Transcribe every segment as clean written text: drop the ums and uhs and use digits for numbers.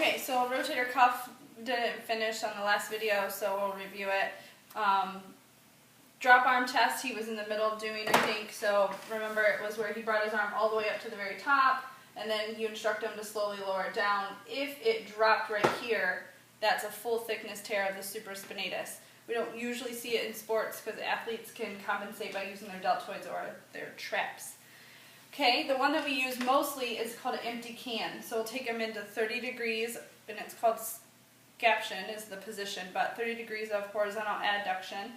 Okay, so rotator cuff didn't finish on the last video, so we'll review it. Drop arm test, he was in the middle of doing, I think, so remember it was where he brought his arm all the way up to the very top, and then you instruct him to slowly lower it down. If it dropped right here, that's a full thickness tear of the supraspinatus. We don't usually see it in sports because athletes can compensate by using their deltoids or their traps. Okay, the one that we use mostly is called an empty can. So we'll take them into 30 degrees, and it's called scaption is the position, but 30 degrees of horizontal adduction.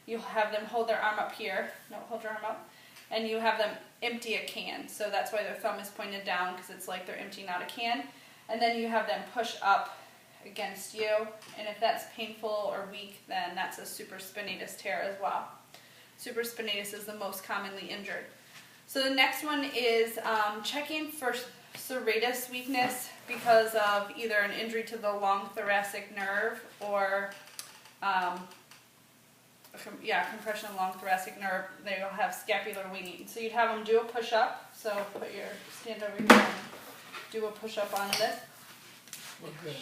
You'll have them hold their arm up here. No, hold your arm up. And you have them empty a can. So that's why their thumb is pointed down, because it's like they're emptying out a can. And then you have them push up against you. And if that's painful or weak, then that's a supraspinatus tear as well. Supraspinatus is the most commonly injured. So the next one is checking for serratus weakness because of either an injury to the long thoracic nerve or compression of the long thoracic nerve. They'll have scapular winging. So you'd have them do a push-up. So stand over here and do a push-up on this. We're good.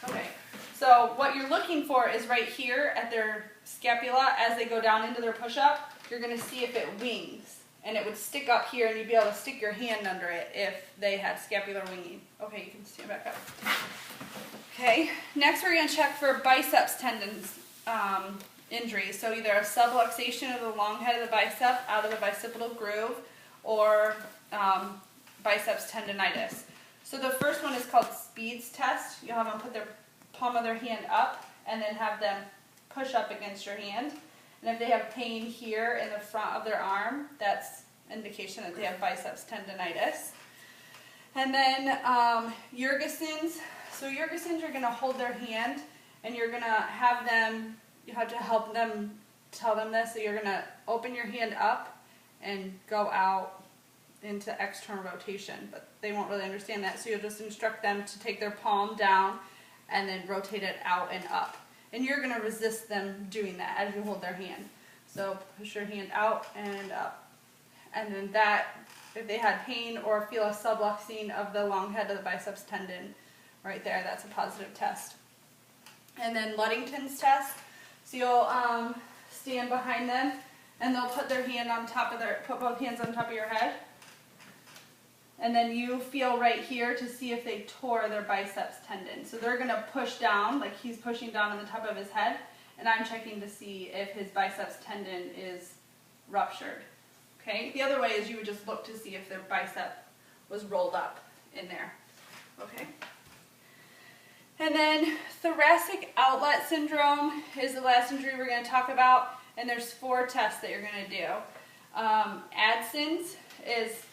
Okay, so what you're looking for is right here at their scapula as they go down into their push-up. You're going to see if it wings, and it would stick up here, and you'd be able to stick your hand under it if they had scapular winging. Okay, you can stand back up. Okay, next we're going to check for biceps tendons injuries. So either a subluxation of the long head of the bicep out of the bicipital groove or biceps tendonitis. So the first one is called Speed's test. You'll have them put their palm of their hand up and then have them push up against your hand. And if they have pain here in the front of their arm, that's indication that they have biceps tendonitis. And then Yergasons. So Yergasons, you're going to hold their hand and you're going to have them, you have to help them tell them this. So you're going to open your hand up and go out into external rotation, but they won't really understand that, so you'll just instruct them to take their palm down and then rotate it out and up. And you're going to resist them doing that as you hold their hand. So push your hand out and up. And then that, if they had pain or feel a subluxing of the long head of the biceps tendon right there, that's a positive test. And then Ludington's test. So you'll stand behind them and they'll put their hand on top of put both hands on top of your head. And then you feel right here to see if they tore their biceps tendon. So they're going to push down, like he's pushing down on the top of his head, and I'm checking to see if his biceps tendon is ruptured. Okay? The other way is you would just look to see if their bicep was rolled up in there. Okay? And then thoracic outlet syndrome is the last injury we're going to talk about, and there's 4 tests that you're going to do. Adson's is...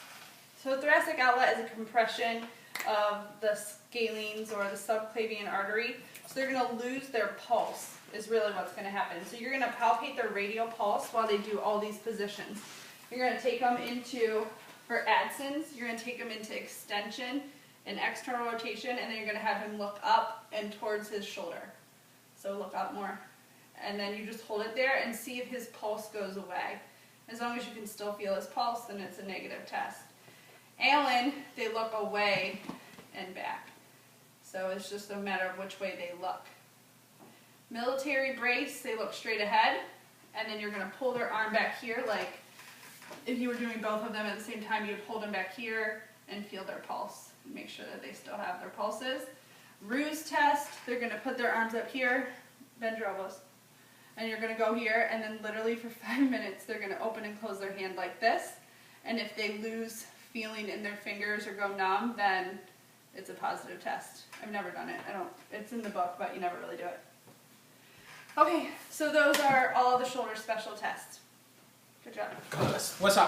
So thoracic outlet is a compression of the scalenes or the subclavian artery. So they're going to lose their pulse is really what's going to happen. So you're going to palpate their radial pulse while they do all these positions. You're going to take them into, for Adson's, you're going to take them into extension and external rotation, and then you're going to have him look up and towards his shoulder. So look up more. And then you just hold it there and see if his pulse goes away. As long as you can still feel his pulse, then it's a negative test. Allen, they look away and back. So it's just a matter of which way they look. Military brace, they look straight ahead, and then you're going to pull their arm back here, like if you were doing both of them at the same time, you'd hold them back here and feel their pulse. Make sure that they still have their pulses. Ruse test, they're going to put their arms up here, bend your elbows, and you're going to go here, and then literally for 5 minutes, they're going to open and close their hand like this, and if they lose feeling in their fingers or go numb, then it's a positive test. I've never done it. It's in the book, but you never really do it. Okay, so those are all the shoulder special tests. Good job. What's up?